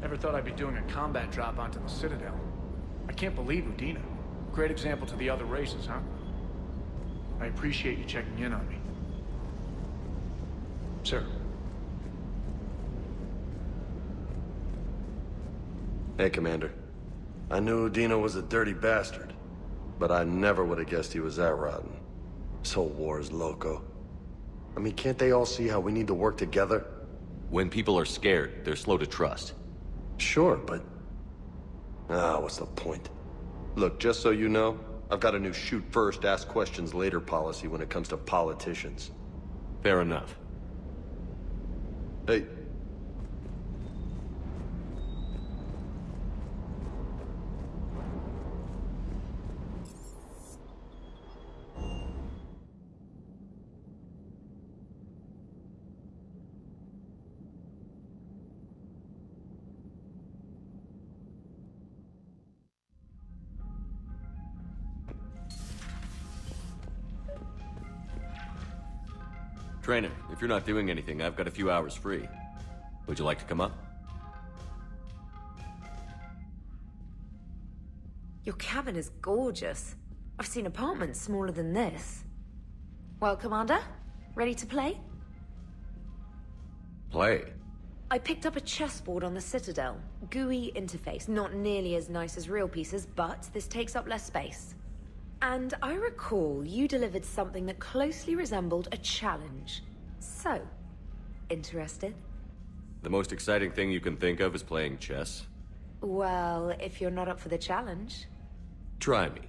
Never thought I'd be doing a combat drop onto the Citadel. I can't believe Udina. Great example to the other races, huh? I appreciate you checking in on me. Sir. Hey, Commander. I knew Udina was a dirty bastard, but I never would have guessed he was that rotten. This whole war is loco. I mean, can't they all see how we need to work together? When people are scared, they're slow to trust. Sure, but... what's the point? Look, just so you know, I've got a new shoot first, ask questions later policy when it comes to politicians. Fair enough. Hey. Traynor, if you're not doing anything, I've got a few hours free. Would you like to come up? Your cabin is gorgeous. I've seen apartments smaller than this. Well, Commander, ready to play? Play? I picked up a chessboard on the Citadel. GUI interface, not nearly as nice as real pieces, but this takes up less space. And I recall you delivered something that closely resembled a challenge. So, interested? The most exciting thing you can think of is playing chess? Well, if you're not up for the challenge. Try me.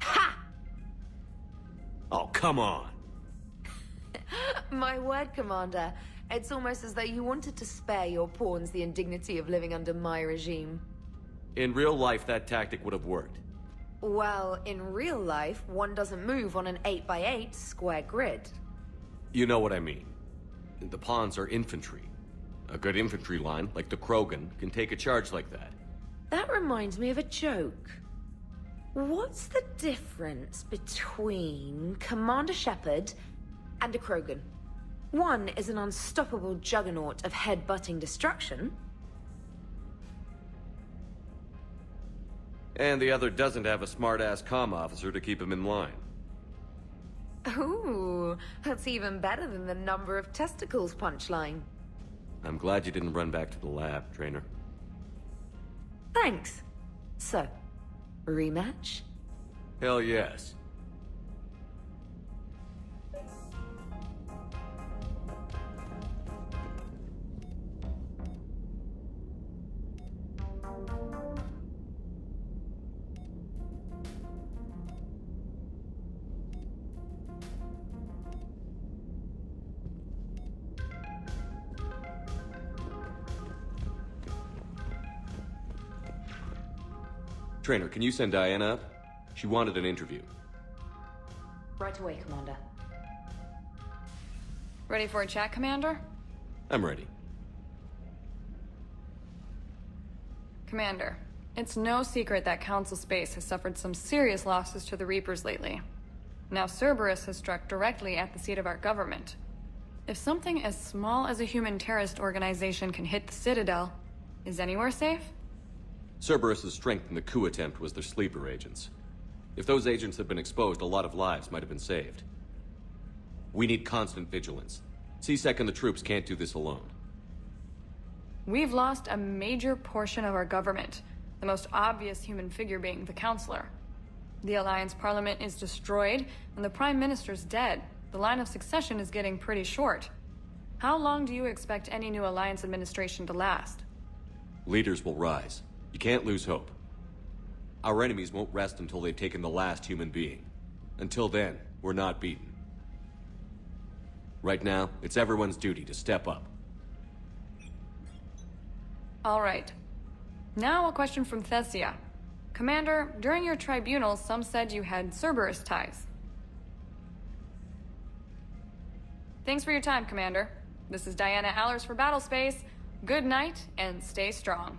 Ha! Oh, come on! My word, Commander. It's almost as though you wanted to spare your pawns the indignity of living under my regime. In real life, that tactic would have worked. Well, in real life, one doesn't move on an 8x8 square grid. You know what I mean. The pawns are infantry. A good infantry line, like the Krogan, can take a charge like that. That reminds me of a joke. What's the difference between Commander Shepard and a Krogan? One is an unstoppable juggernaut of head-butting destruction. And the other doesn't have a smart-ass comm officer to keep him in line. Ooh, that's even better than the number of testicles punchline. I'm glad you didn't run back to the lab, Traynor. Thanks. So, rematch? Hell yes. Traynor, can you send Diana up? She wanted an interview. Right away, Commander. Ready for a chat, Commander? I'm ready. Commander, it's no secret that Council Space has suffered some serious losses to the Reapers lately. Now Cerberus has struck directly at the seat of our government. If something as small as a human terrorist organization can hit the Citadel, is anywhere safe? Cerberus' strength in the coup attempt was their sleeper agents. If those agents had been exposed, a lot of lives might have been saved. We need constant vigilance. C-Sec and the troops can't do this alone. We've lost a major portion of our government, the most obvious human figure being the Counselor. The Alliance Parliament is destroyed, and the Prime Minister's dead. The line of succession is getting pretty short. How long do you expect any new Alliance administration to last? Leaders will rise. You can't lose hope. Our enemies won't rest until they've taken the last human being. Until then, we're not beaten. Right now, it's everyone's duty to step up. All right. Now a question from Thessia. Commander, during your tribunal, some said you had Cerberus ties. Thanks for your time, Commander. This is Diana Allers for Battlespace. Good night, and stay strong.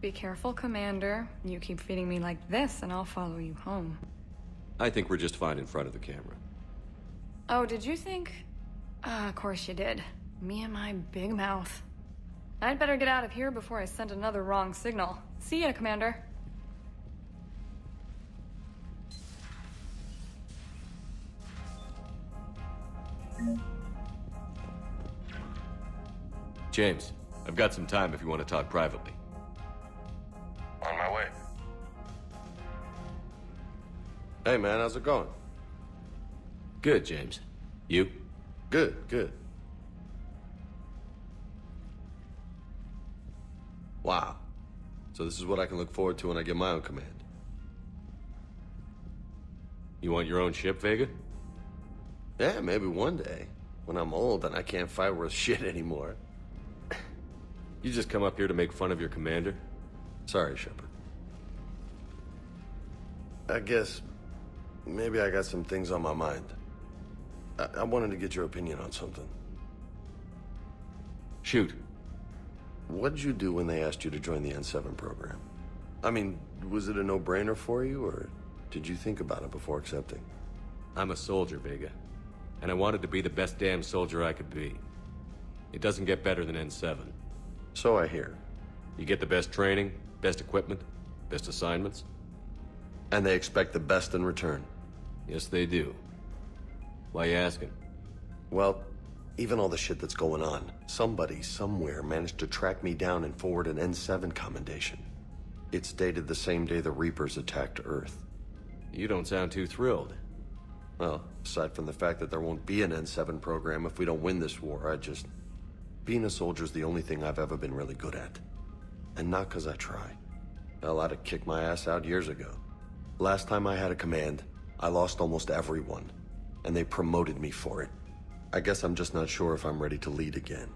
Be careful, Commander. You keep feeding me like this, and I'll follow you home. I think we're just fine in front of the camera. Oh, did you think? Of course you did. Me and my big mouth. I'd better get out of here before I send another wrong signal. See ya, Commander. James, I've got some time if you want to talk privately. On my way. Hey, man, how's it going? Good, James. You? Good, good. Wow. So this is what I can look forward to when I get my own command. You want your own ship, Vega? Yeah, maybe one day. When I'm old and I can't fight worth shit anymore. You just come up here to make fun of your commander? Sorry, Shepard. I guess maybe I got some things on my mind. I wanted to get your opinion on something. Shoot. What did you do when they asked you to join the N7 program? I mean, was it a no-brainer for you, or did you think about it before accepting? I'm a soldier, Vega. And I wanted to be the best damn soldier I could be. It doesn't get better than N7. So I hear. You get the best training, best equipment, best assignments. And they expect the best in return. Yes, they do. Why you asking? Well, even all the shit that's going on, somebody somewhere managed to track me down and forward an N7 commendation. It's dated the same day the Reapers attacked Earth. You don't sound too thrilled. Well, aside from the fact that there won't be an N7 program if we don't win this war, being a soldier's the only thing I've ever been really good at. And not because I try. Hell, I'd have kicked my ass out years ago. Last time I had a command, I lost almost everyone. And they promoted me for it. I guess I'm just not sure if I'm ready to lead again.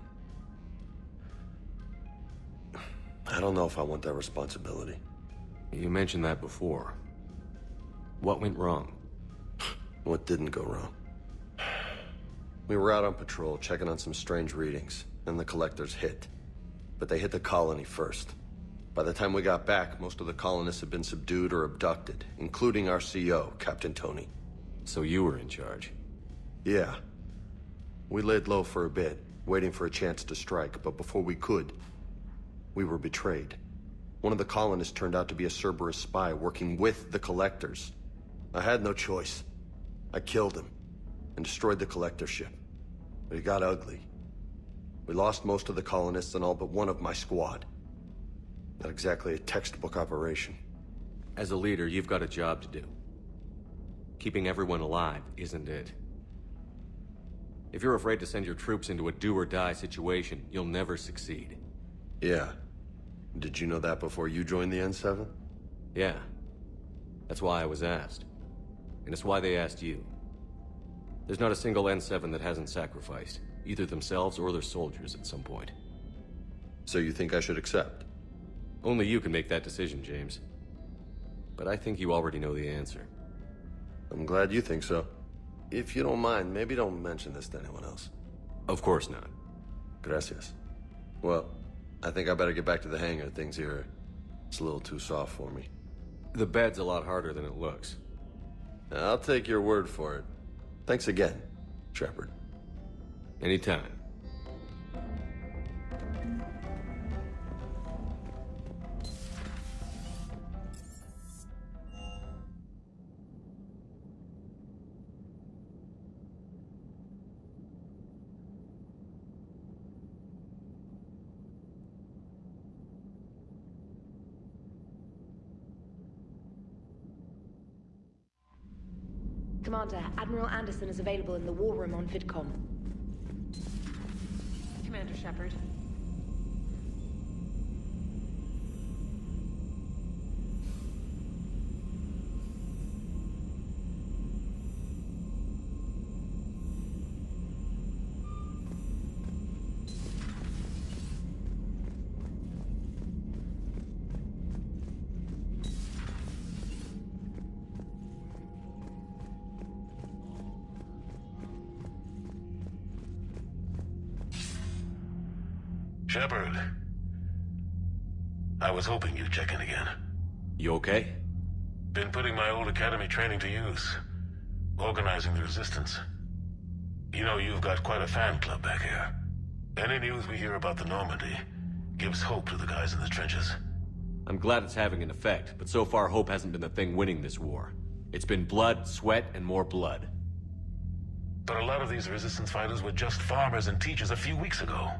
I don't know if I want that responsibility. You mentioned that before. What went wrong? What didn't go wrong? We were out on patrol, checking on some strange readings, and the collectors hit. But they hit the colony first. By the time we got back, most of the colonists had been subdued or abducted, including our CO, Captain Tony. So you were in charge? Yeah. We laid low for a bit, waiting for a chance to strike, but before we could, we were betrayed. One of the colonists turned out to be a Cerberus spy working with the collectors. I had no choice. I killed him and destroyed the collector ship. But it got ugly. We lost most of the colonists and all but one of my squad. Not exactly a textbook operation. As a leader, you've got a job to do. Keeping everyone alive isn't it. If you're afraid to send your troops into a do-or-die situation, you'll never succeed. Yeah. Did you know that before you joined the N7? Yeah. That's why I was asked. And it's why they asked you. There's not a single N7 that hasn't sacrificed, either themselves or their soldiers at some point. So you think I should accept? Only you can make that decision, James. But I think you already know the answer. I'm glad you think so. If you don't mind, maybe don't mention this to anyone else. Of course not. Gracias. Well, I think I better get back to the hangar. Things here, it's a little too soft for me. The bed's a lot harder than it looks. I'll take your word for it. Thanks again, Shepard. Anytime. Commander, Admiral Anderson is available in the war room on VidCom. Commander Shepard. Shepard. I was hoping you'd check in again. You okay? Been putting my old academy training to use. Organizing the resistance. You know, you've got quite a fan club back here. Any news we hear about the Normandy gives hope to the guys in the trenches. I'm glad it's having an effect, but so far hope hasn't been the thing winning this war. It's been blood, sweat, and more blood. But a lot of these resistance fighters were just farmers and teachers a few weeks ago.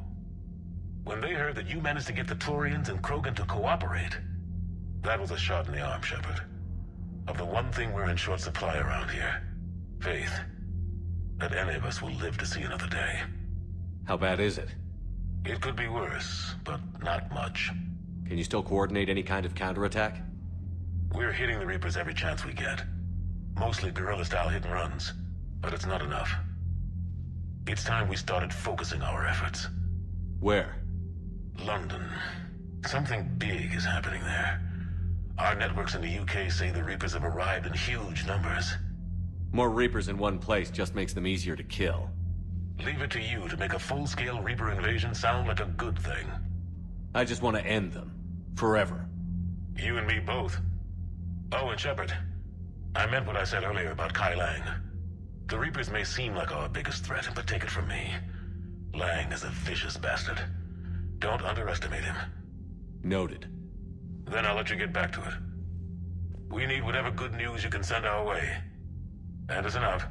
When they heard that you managed to get the Turians and Krogan to cooperate, that was a shot in the arm, Shepard. Of the one thing we're in short supply around here, faith. That any of us will live to see another day. How bad is it? It could be worse, but not much. Can you still coordinate any kind of counterattack? We're hitting the Reapers every chance we get. Mostly guerrilla-style hit-and-runs, but it's not enough. It's time we started focusing our efforts. Where? London. Something big is happening there. Our networks in the UK say the Reapers have arrived in huge numbers. More Reapers in one place just makes them easier to kill. Leave it to you to make a full-scale Reaper invasion sound like a good thing. I just want to end them. Forever. You and me both. Oh, and Shepard, I meant what I said earlier about Kai Lang. The Reapers may seem like our biggest threat, but take it from me. Lang is a vicious bastard. Don't underestimate him. Noted. Then I'll let you get back to it. We need whatever good news you can send our way. And it's enough.